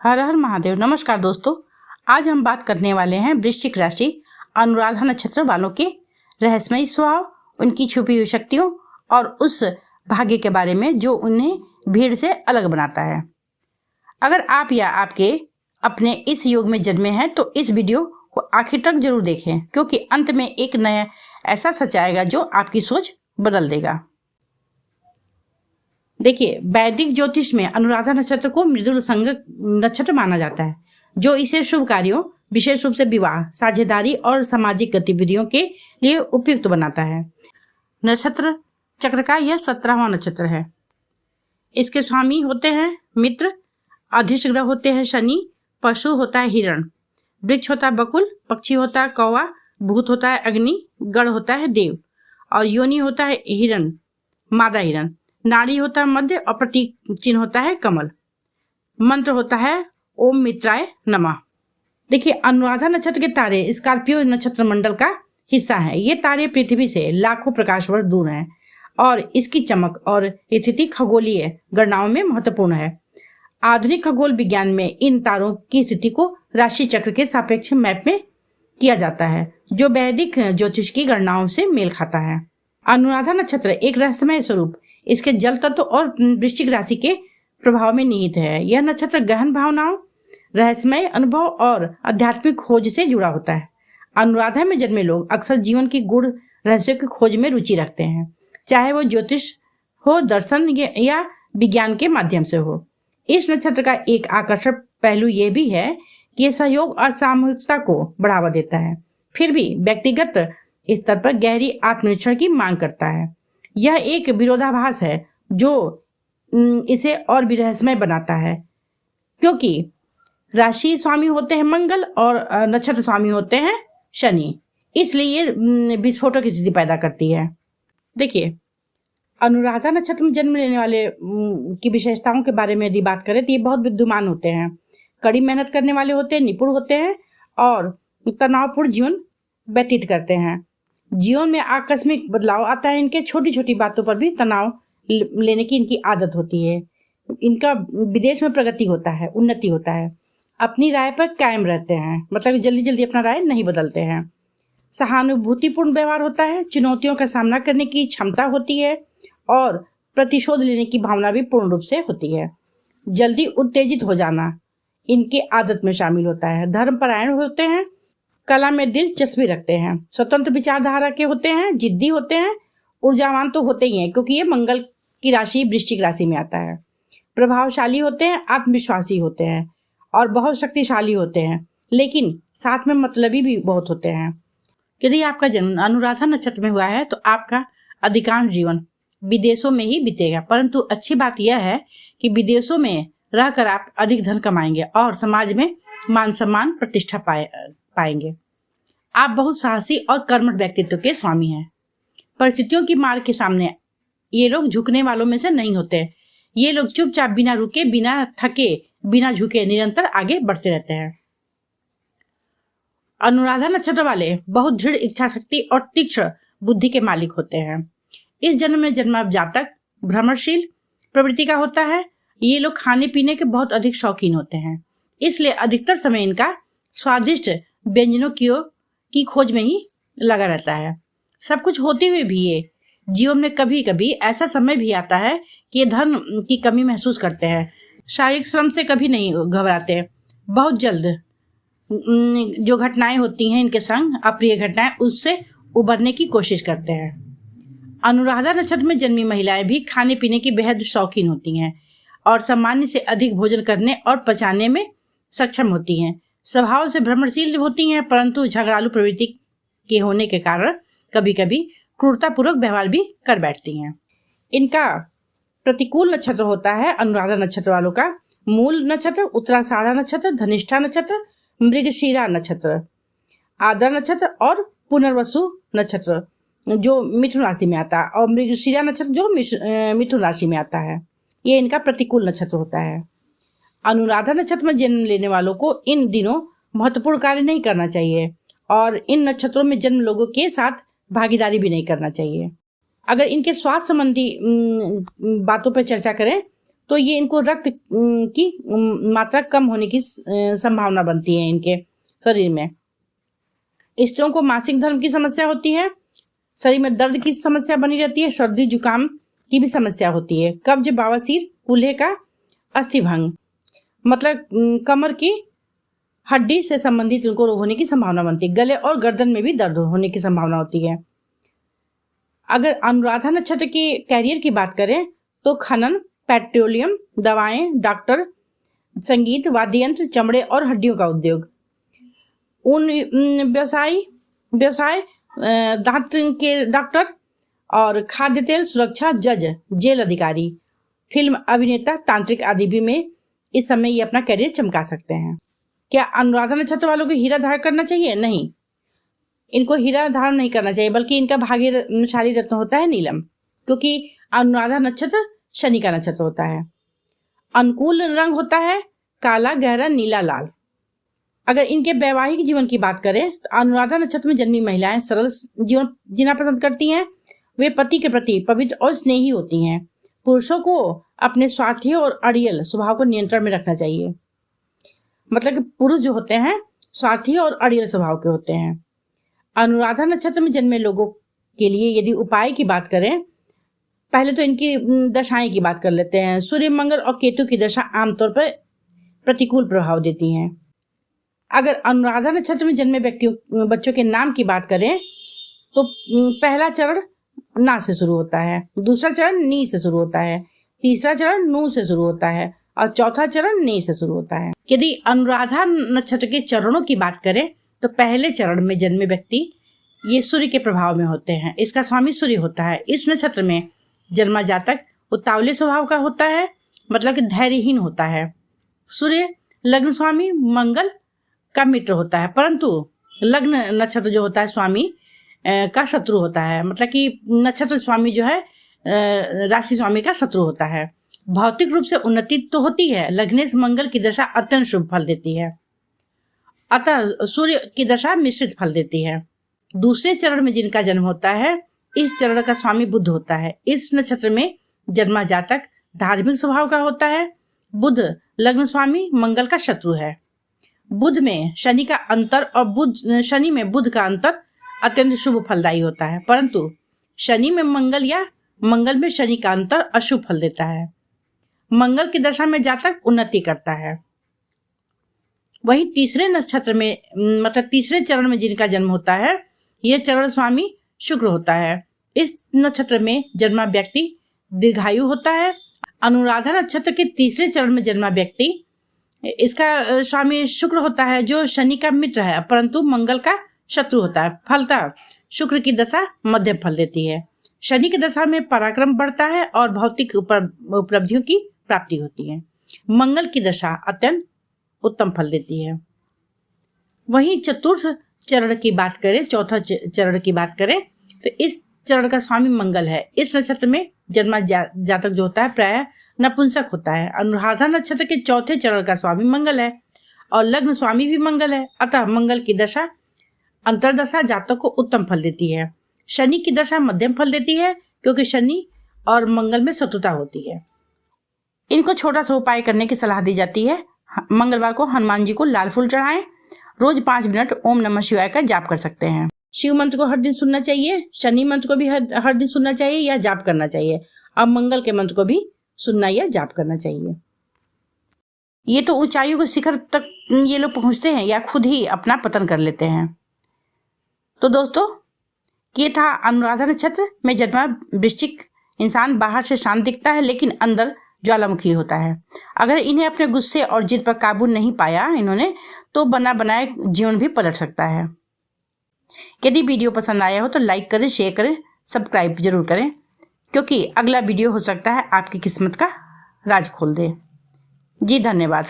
हर हर महादेव। नमस्कार दोस्तों, आज हम बात करने वाले हैं वृश्चिक राशि अनुराधा नक्षत्र वालों के रहस्यमयी स्वभाव, उनकी छुपी हुई शक्तियों और उस भाग्य के बारे में जो उन्हें भीड़ से अलग बनाता है। अगर आप या आपके अपने इस योग में जन्मे हैं तो इस वीडियो को आखिर तक जरूर देखें, क्योंकि अंत में एक नया ऐसा सच आएगा जो आपकी सोच बदल देगा। देखिए, वैदिक ज्योतिष में अनुराधा नक्षत्र को मृदुल संग नक्षत्र माना जाता है, जो इसे शुभ कार्यों, विशेष रूप से विवाह, साझेदारी और सामाजिक गतिविधियों के लिए उपयुक्त बनाता है। नक्षत्र चक्र का यह 17वां नक्षत्र है। इसके स्वामी होते हैं मित्र, अधिष्ठ ग्रह होते हैं शनि, पशु होता है हिरण, वृक्ष होता है बकुल, पक्षी होता है कौवा, भूत होता है अग्नि, गण होता है देव और योनि होता है हिरण, मादा हिरण, नाड़ी होता है मध्य और प्रतीक चिन्ह होता है कमल। मंत्र होता है ओम मित्राय नमः। देखिए, अनुराधा नक्षत्र के तारे स्कॉर्पियो नक्षत्र मंडल का हिस्सा हैं। ये तारे पृथ्वी से लाखों प्रकाश वर्ष दूर हैं और इसकी चमक और स्थिति खगोलीय गणनाओं में महत्वपूर्ण है। आधुनिक खगोल विज्ञान में इन तारों की स्थिति को राशि चक्र के सापेक्ष मैप में किया जाता है, जो वैदिक ज्योतिष की गणनाओं से मेल खाता है। अनुराधा नक्षत्र एक रहस्यमय स्वरूप इसके जल तत्व और वृश्चिक राशि के प्रभाव में निहित है। यह नक्षत्र गहन भावनाओं, रहस्यमय अनुभव और आध्यात्मिक खोज से जुड़ा होता है। अनुराधा में जन्मे लोग अक्सर जीवन की गूढ़ रहस्यों की खोज में रुचि रखते हैं, चाहे वो ज्योतिष हो, दर्शन या विज्ञान के माध्यम से हो। इस नक्षत्र का एक आकर्षक पहलू यह भी है कि यह सहयोग और सामूहिकता को बढ़ावा देता है, फिर भी व्यक्तिगत स्तर पर गहरी आत्मनिरीक्षण की मांग करता है। यह एक विरोधाभास है जो इसे और भी रहस्यमय बनाता है, क्योंकि राशि स्वामी होते हैं मंगल और नक्षत्र स्वामी होते हैं शनि, इसलिए ये विस्फोटों की स्थिति पैदा करती है। देखिए, अनुराधा नक्षत्र में जन्म लेने वाले की विशेषताओं के बारे में यदि बात करें तो ये बहुत बुद्धिमान होते हैं, कड़ी मेहनत करने वाले होते हैं, निपुण होते हैं और तनावपूर्ण जीवन व्यतीत करते हैं। जीवन में आकस्मिक बदलाव आता है, इनके छोटी छोटी बातों पर भी तनाव लेने की इनकी आदत होती है। इनका विदेश में प्रगति होता है, उन्नति होता है, अपनी राय पर कायम रहते हैं, मतलब जल्दी जल्दी अपना राय नहीं बदलते हैं। सहानुभूतिपूर्ण व्यवहार होता है, चुनौतियों का सामना करने की क्षमता होती है और प्रतिशोध लेने की भावना भी पूर्ण रूप से होती है। जल्दी उत्तेजित हो जाना इनके आदत में शामिल होता है। धर्मपरायण होते हैं, कला में दिलचस्पी रखते हैं, स्वतंत्र विचारधारा के होते हैं, जिद्दी होते हैं, ऊर्जावान तो होते ही हैं क्योंकि ये मंगल की राशि वृश्चिक राशि में आता है। प्रभावशाली होते हैं, आत्मविश्वासी होते हैं और बहुत शक्तिशाली होते हैं, लेकिन साथ में मतलबी भी बहुत होते हैं। यदि आपका जन्म अनुराधा नक्षत्र में हुआ है तो आपका अधिकांश जीवन विदेशों में ही बीतेगा, परंतु अच्छी बात यह है कि विदेशों में रहकर आप अधिक धन कमाएंगे और समाज में मान सम्मान प्रतिष्ठा पाएंगे। आप बहुत साहसी और कर्मठ व्यक्तित्व के स्वामी हैं। परिस्थितियों की मार के सामने ये लोग झुकने वालों में से नहीं होते। ये लोग चुपचाप बिना रुके, बिना थके, बिना झुके निरंतर आगे बढ़ते रहते हैं। अनुराधा नक्षत्र वाले बहुत दृढ़ इच्छा शक्ति और तीक्ष्ण बुद्धि के मालिक होते हैं। इस जन्म में जन्मा जातक भ्रमणशील प्रवृत्ति का होता है। ये लोग खाने पीने के बहुत अधिक शौकीन होते हैं, इसलिए अधिकतर समय इनका स्वादिष्ट व्यंजनों की खोज में ही लगा रहता है। सब कुछ होते हुए भी ये जीवन में कभी कभी ऐसा समय भी आता है कि ये धन की कमी महसूस करते हैं। शारीरिक श्रम से कभी नहीं घबराते। बहुत जल्द जो घटनाएं होती हैं इनके संग, अप्रिय घटनाएं, उससे उबरने की कोशिश करते हैं। अनुराधा नक्षत्र में जन्मी महिलाएं भी खाने पीने की बेहद शौकीन होती हैं और सामान्य से अधिक भोजन करने और पचाने में सक्षम होती हैं। स्वभाव से भ्रमणशील होती हैं, परंतु झगड़ालू प्रवृत्ति के होने के कारण कभी कभी क्रूरतापूर्वक व्यवहार भी कर बैठती हैं। इनका प्रतिकूल नक्षत्र होता है अनुराधा नक्षत्र वालों का मूल नक्षत्र, उत्तराषाढ़ा नक्षत्र, धनिष्ठा नक्षत्र, मृगशिरा नक्षत्र, आद्रा नक्षत्र और पुनर्वसु नक्षत्र जो मिथुन राशि में आता है और मृगशिरा नक्षत्र जो मिथुन राशि में आता है। ये इनका प्रतिकूल नक्षत्र होता है। अनुराधा नक्षत्र में जन्म लेने वालों को इन दिनों महत्वपूर्ण कार्य नहीं करना चाहिए और इन नक्षत्रों में जन्म लोगों के साथ भागीदारी भी नहीं करना चाहिए। अगर इनके स्वास्थ्य संबंधी बातों पर चर्चा करें तो ये इनको रक्त की मात्रा कम होने की संभावना बनती है इनके शरीर में। स्त्रियों को मासिक धर्म की समस्या होती है, शरीर में दर्द की समस्या बनी रहती है, सर्दी जुकाम की भी समस्या होती है, कब्ज, बवासीर, कूल्हे का अस्थिभंग, मतलब कमर की हड्डी से संबंधित उनको रोग होने की संभावना बनती है। गले और गर्दन में भी दर्द होने की संभावना होती है। अगर अनुराधा नक्षत्र के कैरियर की बात करें तो खनन, पेट्रोलियम, दवाएं, डॉक्टर, संगीत, वाद्य यंत्र, चमड़े और हड्डियों का उद्योग, उन व्यवसाय, दांत के डॉक्टर और खाद्य तेल, सुरक्षा, जज, जेल अधिकारी, फिल्म अभिनेता, तांत्रिक आदि भी में इस समय ये अपना करियर चमका सकते हैं। क्या अनुराधा नक्षत्र वालों को हीरा धारण करना चाहिए? नहीं, इनको हीरा धारण नहीं करना चाहिए, बल्कि इनका भाग्यशाली रत्न होता है नीलम, क्योंकि अनुराधा नक्षत्र शनि का नक्षत्र होता है। अनुकूल रंग होता है काला, गहरा नीला, लाल। अगर इनके वैवाहिक जीवन की बात करें तो अनुराधा नक्षत्र में जन्मी महिलाएं सरल जीवन जीना पसंद करती हैं। वे पति के प्रति पवित्र और स्नेही होती हैं। पुरुषों को अपने स्वार्थी और अड़ियल स्वभाव को नियंत्रण में रखना चाहिए। मतलब कि पुरुष जो होते हैं स्वार्थी और अड़ियल स्वभाव के होते हैं। अनुराधा नक्षत्र में जन्मे लोगों के लिए यदि उपाय की बात करें, पहले तो इनकी दशाएं की बात कर लेते हैं। सूर्य, मंगल और केतु की दशा आमतौर पर प्रतिकूल प्रभाव देती हैं। अगर अनुराधा नक्षत्र में जन्मे बच्चों के नाम की बात करें तो पहला चरण ना से शुरू होता है, दूसरा चरण नी से शुरू होता है, तीसरा चरण नू से शुरू होता है और चौथा चरण ने से शुरू होता है। यदि अनुराधा नक्षत्र के चरणों की बात करें तो पहले चरण में जन्मे व्यक्ति ये सूर्य के प्रभाव में होते हैं। इसका स्वामी सूर्य होता है। इस नक्षत्र में जन्मा जातक उतावले स्वभाव का होता है, मतलब कि धैर्यहीन होता है। सूर्य लग्न स्वामी मंगल का मित्र होता है, परंतु लग्न नक्षत्र जो होता है स्वामी का शत्रु होता है, मतलब कि नक्षत्र स्वामी जो है राशि स्वामी का शत्रु होता है। भौतिक रूप से उन्नति तो होती है, लग्नेश मंगल की दशा अत्यंत शुभ फल देती है, अतः सूर्य की दशा मिश्रित फल देती है। दूसरे चरण में जिनका जन्म होता है इस चरण का स्वामी बुध होता है। इस नक्षत्र में जन्मा जातक धार्मिक स्वभाव का होता है। बुध लग्न स्वामी मंगल का शत्रु है। बुध में शनि का अंतर और शनि में बुध का अंतर अत्यंत शुभ फलदायी होता है, परंतु शनि में मंगल या मंगल में शनि का अंतर अशुभ फल देता है। मंगल की दशा में जातक उन्नति करता है। वहीं तीसरे नक्षत्र में मतलब तीसरे चरण में जिनका जन्म होता है यह चरण स्वामी शुक्र होता है। इस नक्षत्र में जन्मा व्यक्ति दीर्घायु होता है। अनुराधा नक्षत्र के तीसरे चरण में जन्मा व्यक्ति, इसका स्वामी शुक्र होता है जो शनि का मित्र है परंतु मंगल का शत्रु होता है। फलतः शुक्र की दशा मध्यम फल देती है। शनि की दशा में पराक्रम बढ़ता है और भौतिक उपलब्धियों की प्राप्ति होती है। मंगल की दशा अत्यंत उत्तम फल देती है। वहीं चतुर्थ चरण की बात करें, चौथा चरण की बात करें तो इस चरण का स्वामी मंगल है। इस नक्षत्र में जन्मा जातक जो होता है प्रायः नपुंसक होता है। अनुराधा नक्षत्र के चौथे चरण का स्वामी मंगल है और लग्न स्वामी भी मंगल है, अतः मंगल की दशा अंतरदशा जातक को उत्तम फल देती है। शनि की दशा मध्यम फल देती है क्योंकि शनि और मंगल में शत्रुता होती है। इनको छोटा सा उपाय करने की सलाह दी जाती है। मंगलवार को हनुमान जी को लाल फूल चढ़ाएं। रोज 5 मिनट ओम नमः शिवाय का जाप कर सकते हैं। शिव मंत्र को हर दिन सुनना चाहिए, शनि मंत्र को भी हर दिन सुनना चाहिए या जाप करना चाहिए, और मंगल के मंत्र को भी सुनना या जाप करना चाहिए। ये तो ऊंचाइयों के शिखर तक ये लोग पहुंचते हैं या खुद ही अपना पतन कर लेते हैं। तो दोस्तों, ये था अनुराधा नक्षत्र में जन्मा वृश्चिक इंसान बाहर से शांत दिखता है लेकिन अंदर ज्वालामुखी होता है। अगर इन्हें अपने गुस्से और जिद पर काबू नहीं पाया इन्होंने तो बना बनाए जीवन भी पलट सकता है। यदि वीडियो पसंद आया हो तो लाइक करें, शेयर करें, सब्सक्राइब जरूर करें, क्योंकि अगला वीडियो हो सकता है आपकी किस्मत का राज खोल दे। जी धन्यवाद।